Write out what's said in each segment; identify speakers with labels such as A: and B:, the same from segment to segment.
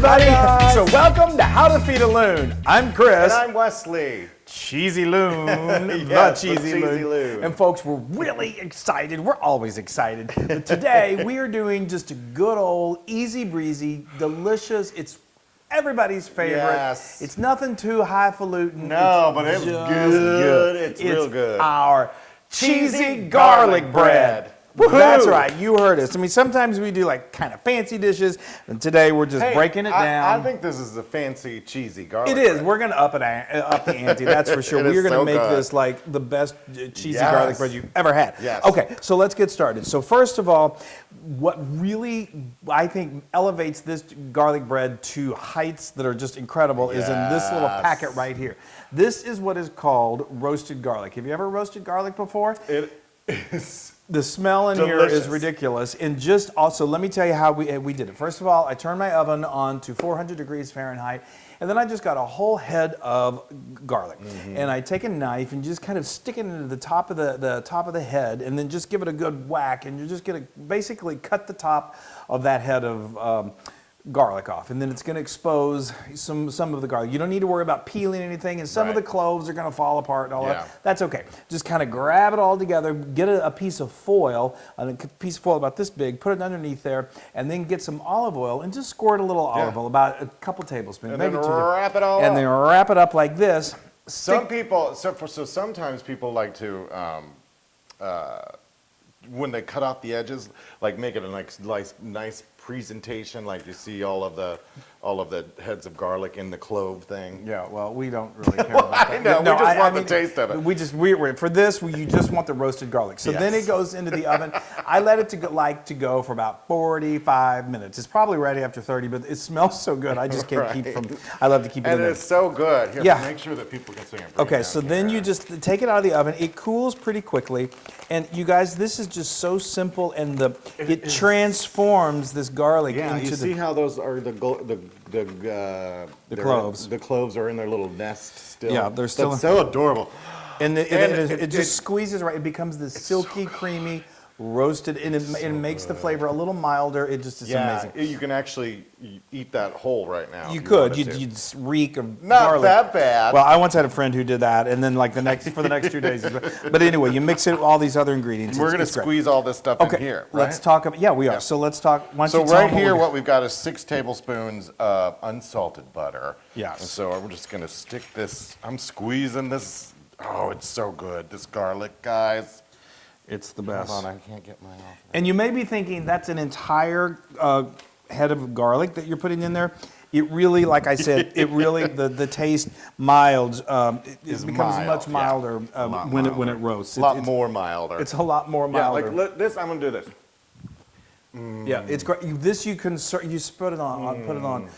A: everybody. So welcome to How to Feed a Loon. I'm Chris.
B: And I'm Wesley.
A: Cheesy Loon,
B: Yes,
A: the cheesy Loon. And folks, we're really excited. We're always excited. But today we are doing just a good old, easy breezy, delicious. It's everybody's favorite.
B: Yes.
A: It's nothing too highfalutin.
B: No, but it's good. It's real good.
A: Our cheesy garlic bread.
B: Woohoo!
A: That's right, you heard us. I mean, sometimes we do like kind of fancy dishes, and today we're just breaking it down.
B: I think this is a fancy cheesy garlic
A: It is.
B: bread.
A: We're going to up the ante, that's for sure. We're going to make this like the best cheesy garlic bread you've ever had.
B: Yes.
A: Okay, so let's get started. So first of all, what really, I think, elevates this garlic bread to heights that are just incredible is in this little packet right here. This is what is called roasted garlic. Have you ever roasted garlic before?
B: It is.
A: The smell in here is ridiculous. And just also, let me tell you how we did it. First of all, I turned my oven on to 400 degrees Fahrenheit, and then I just got a whole head of garlic. And I take a knife and just kind of stick it into the top of the head, and then just give it a good whack, and you're just going to basically cut the top of that head of garlic off, and then it's going to expose some of the garlic. You don't need to worry about peeling anything, and some of the cloves are going to fall apart and all that. That's okay. Just kind of grab it all together, get a piece of foil, a piece of foil about this big, put it underneath there, and then get some olive oil and just squirt a little olive oil, about a couple tablespoons,
B: and
A: maybe
B: then
A: two.
B: wrap it all up.
A: And then wrap it up like this.
B: Sometimes people like to, when they cut off the edges, like make it a nice presentation, like you see all of the heads of garlic in the clove thing.
A: Yeah, well, we don't really care about that.
B: I know,
A: No,
B: we just want the taste of it.
A: For this, you just want the roasted garlic. So then it goes into the oven. I let it to go for about 45 minutes. It's probably ready after 30, but it smells so good. I just can't keep from. I love to keep it in there.
B: And it's so good. Here, make sure that people can see it.
A: Okay, so then you just take it out of the oven. It cools pretty quickly, and you guys, this is just so simple, and it transforms this garlic into
B: you see how those are the
A: cloves.
B: The cloves are in their little nest still.
A: Yeah, they're still.
B: That's so adorable.
A: And it just squeezes right. It becomes this silky, creamy, roasted, and it makes the flavor a little milder. It just is amazing.
B: You can actually eat that whole right now.
A: You could. You'd reek of
B: Not
A: garlic.
B: that bad.
A: Well, I once had a friend who did that, and then like for the next 2 days. But anyway, you mix it with all these other ingredients.
B: We're going to squeeze all this stuff in here, right?
A: Let's talk about. Yeah, we are. So let's talk.
B: So right here, what we've got is 6 tablespoons of unsalted butter.
A: Yes.
B: And so we're just going to stick this. I'm squeezing this. Oh, it's so good. This garlic, guys.
A: It's the best.
B: Hold on, I can't get mine off.
A: And you may be thinking that's an entire head of garlic that you're putting in there. It really, like I said, the taste mild. It becomes much milder when it roasts.
B: A lot more milder.
A: It's a lot more milder.
B: Yeah, like this. I'm gonna do this.
A: Yeah, it's great. This you can you put it on. Put it on.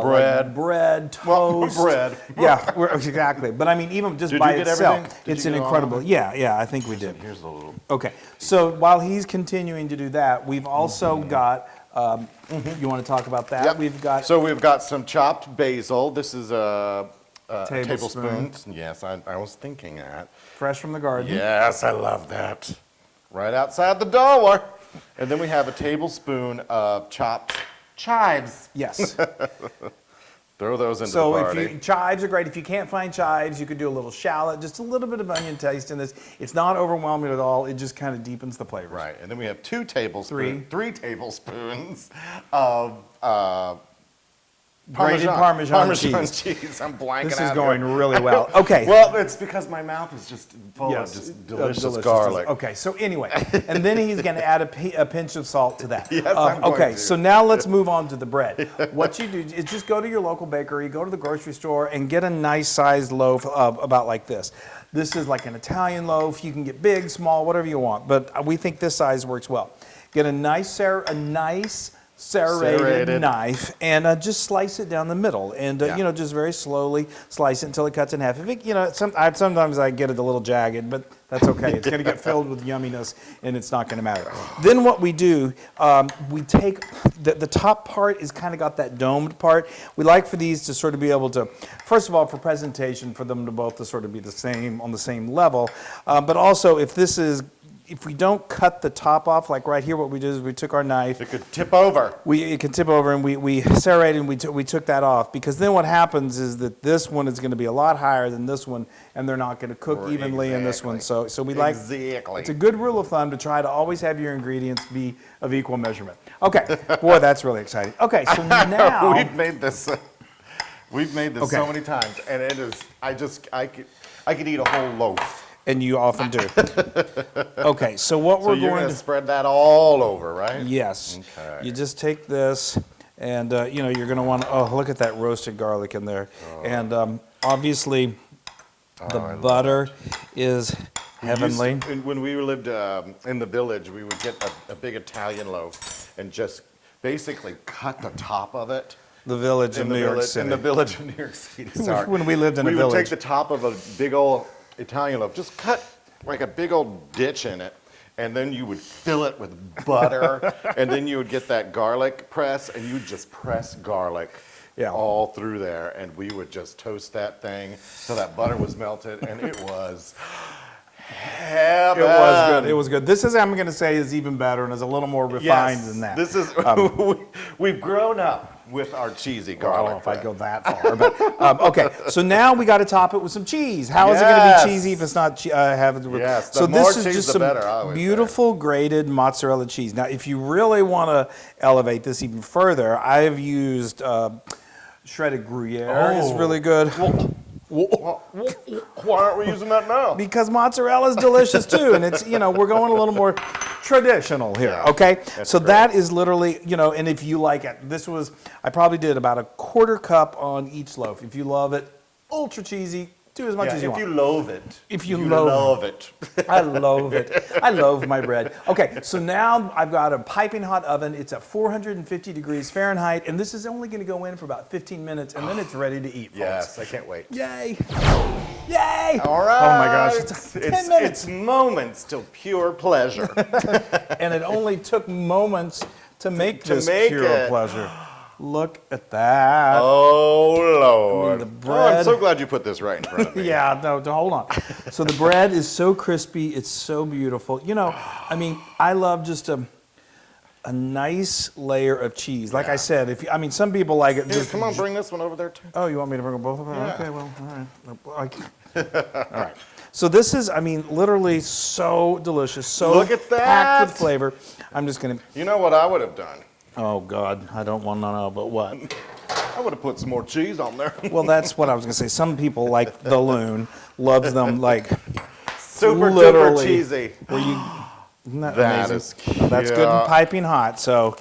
B: Bread.
A: Like bread, toast.
B: Well, bread.
A: Yeah, exactly. But I mean, even just by itself, it's an incredible. Yeah, I think we did.
B: Here's a little.
A: Okay, so while he's continuing to do that, we've also got. You want to talk about that?
B: Yep.
A: We've
B: got some chopped basil. This is a tablespoon. Yes, I was thinking that.
A: Fresh from the garden.
B: Yes, I love that. Right outside the door. And then we have a tablespoon of chopped chives.
A: Yes.
B: Throw those into the party.
A: So chives are great. If you can't find chives, you could do a little shallot, just a little bit of onion taste in this. It's not overwhelming at all. It just kind of deepens the flavors.
B: Right. And then we have 3 tablespoons of
A: grated Parmesan cheese.
B: I'm blanking out.
A: This is going really well. Okay.
B: Well, it's because my mouth is just full of just delicious garlic.
A: Okay, so anyway, and then he's going to add a pinch of salt to that.
B: Yes, I'm going
A: okay,
B: to.
A: so now let's move on to the bread. What you do is just go to your local bakery, go to the grocery store, and get a nice sized loaf about like this. This is like an Italian loaf. You can get big, small, whatever you want, but we think this size works well. Get a nice serrated knife and just slice it down the middle, and just very slowly slice it until it cuts in half. If it, sometimes I get it a little jagged, but that's okay. It's going to get filled with yumminess, and it's not going to matter. Then what we do, we take the top part is kind of got that domed part. We like for these to sort of be able to, first of all, for presentation, for them to both to sort of be the same on the same level, but also if this is if we don't cut the top off, like right here, what we did is we took our knife.
B: It could tip over.
A: It can tip over, and we serrated, and we took that off, because then what happens is that this one is going to be a lot higher than this one, and they're not going to cook evenly in this one. So we like, it's a good rule of thumb to try to always have your ingredients be of equal measurement. Okay, boy, that's really exciting. Okay, so now
B: We've made this. We've made this so many times, and it is. I could eat a whole loaf.
A: And you often do. Okay, so what we're
B: you're
A: going
B: gonna
A: to
B: spread that all over, right?
A: Yes.
B: Okay.
A: You just take this, and you know, you're going to want to. Oh, look at that roasted garlic in there, and obviously, the butter is heavenly.
B: When we lived in the village, we would get a big Italian loaf and just basically cut the top of it.
A: The village in New York City.
B: In the village of New York City. Sorry.
A: When we lived in a
B: we
A: village.
B: would take the top of a big old Italian loaf, just cut like a big old ditch in it, and then you would fill it with butter, and then you would get that garlic press, and you would just press garlic all through there, and we would just toast that thing till that butter was melted, and it was heaven.
A: It was good. It was good. This is, I'm going to say, is even better and is a little more refined than that.
B: This is, we've grown up with our cheesy garlic.
A: If I go that far. But, okay, so now we got to top it with some cheese. How is it going to be cheesy if it's not
B: Yes,
A: so
B: the more
A: this is
B: cheese,
A: just
B: the
A: some
B: better, I always
A: beautiful grated mozzarella cheese. Now, if you really want to elevate this even further, I've used shredded Gruyere. It's really good.
B: Why aren't we using that now?
A: Because mozzarella is delicious too, and it's, you know, we're going a little more traditional here, okay? So that is literally, you know, and if you like it, this was, I probably did about a quarter cup on each loaf. If you love it, ultra cheesy, do as much as you want.
B: If you loathe it.
A: If you love
B: it.
A: I love it. I love my bread. Okay, so now I've got a piping hot oven. It's at 450 degrees Fahrenheit, and this is only going to go in for about 15 minutes, and then it's ready to eat, folks.
B: Yes, I can't wait.
A: Yay! Yay!
B: All right.
A: Oh my gosh, it's 10 minutes.
B: It's moments till pure pleasure.
A: And it only took moments to make this pure pleasure. Look at that.
B: Oh, Lord.
A: I mean, the bread.
B: I'm so glad you put this right in front of me.
A: Yeah, no, hold on. So the bread is so crispy. It's so beautiful. You know, I mean, I love just a nice layer of cheese. Like I said, some people like it.
B: Here, come on, bring this one over there, too.
A: Oh, you want me to bring them both of them?
B: Yeah.
A: Okay, well, all right. All right. So this is, I mean, literally so delicious. So
B: Look at that.
A: packed with flavor. I'm just going to.
B: You know what I would have done?
A: Oh, God, I don't want to know, but what?
B: I would have put some more cheese on there.
A: Well, that's what I was going to say. Some people, like the Loon, loves them like
B: super
A: literally,
B: duper cheesy.
A: Where you, isn't that
B: That
A: amazing?
B: is cute.
A: That's good and piping hot, so,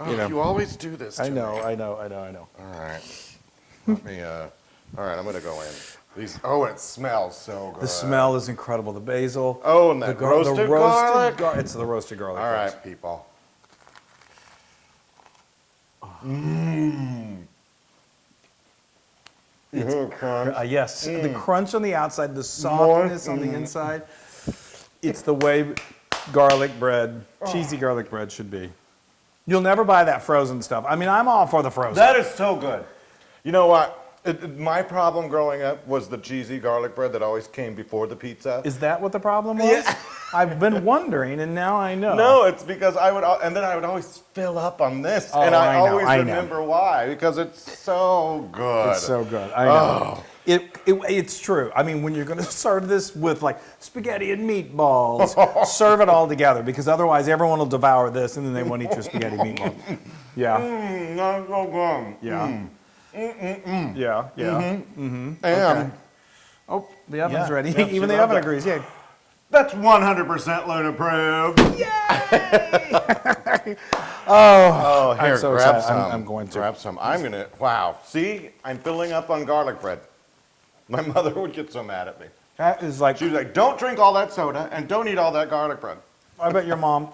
A: you know.
B: You always do this to
A: I
B: me.
A: know.
B: All right. Let me, all right, I'm going to go in. It smells so good.
A: The smell is incredible. The basil.
B: Oh, and that roasted garlic?
A: It's the roasted garlic.
B: All right, people. Mmm.
A: Yes, the crunch on the outside, the softness on the inside. It's the way garlic bread, cheesy garlic bread should be. You'll never buy that frozen stuff. I mean, I'm all for the frozen.
B: That is so good. You know what? My problem growing up was the cheesy garlic bread that always came before the pizza.
A: Is that what the problem was?
B: Yeah.
A: I've been wondering, and now I know.
B: No, it's because I would always fill up on this, and I always remember why, because it's so good.
A: It's so good. I know. It's true. I mean, when you're going to serve this with like spaghetti and meatballs, serve it all together, because otherwise everyone will devour this, and then they won't eat your spaghetti meatballs. Yeah.
B: That's so good.
A: Yeah. Yeah.
B: And
A: Oh, the oven's ready.
B: Yep,
A: Even
B: she
A: the oven
B: loved it.
A: agrees. Yeah.
B: that's 100% Loon approved.
A: Oh,
B: Here,
A: I'm so
B: grab
A: excited.
B: some.
A: I'm going to.
B: Grab some. I'm going to, wow. See, I'm filling up on garlic bread. My mother would get so mad at me.
A: That is like.
B: She was like, don't drink all that soda and don't eat all that garlic bread.
A: I bet your mom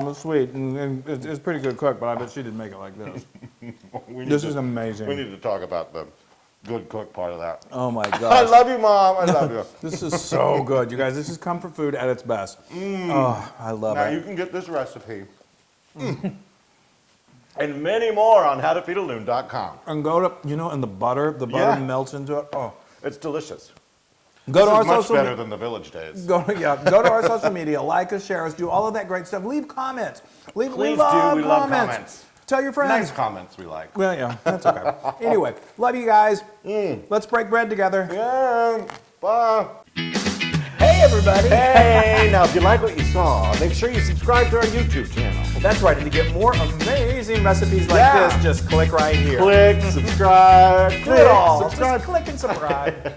A: is sweet and is pretty good cook, but I bet she didn't make it like this. This is amazing.
B: We need to talk about the good cook part of that.
A: Oh my gosh.
B: I love you, Mom. I love you.
A: This is so good, you guys. This is comfort food at its best. Oh, I love
B: Now
A: it.
B: you can get this recipe and many more on howtofeedaloon.com.
A: And go to, and the butter melts into it. Oh,
B: It's delicious.
A: Go to
B: This
A: our
B: is much
A: social
B: better than the Village Days.
A: Go to our social media, like us, share us, do all of that great stuff. Leave comments. We
B: Please
A: love
B: do. We love
A: comments.
B: comments.
A: Tell your friends.
B: Nice comments we like.
A: Well, yeah, that's okay. Anyway, love you guys. Let's break bread together.
B: Yeah. Bye.
A: Hey, everybody.
B: Hey, now if you like what you saw, make sure you subscribe to our YouTube channel.
A: That's right. And to get more amazing recipes like
B: Yeah.
A: this, just click right here.
B: Click, subscribe,
A: Do it all.
B: subscribe.
A: Just click and subscribe.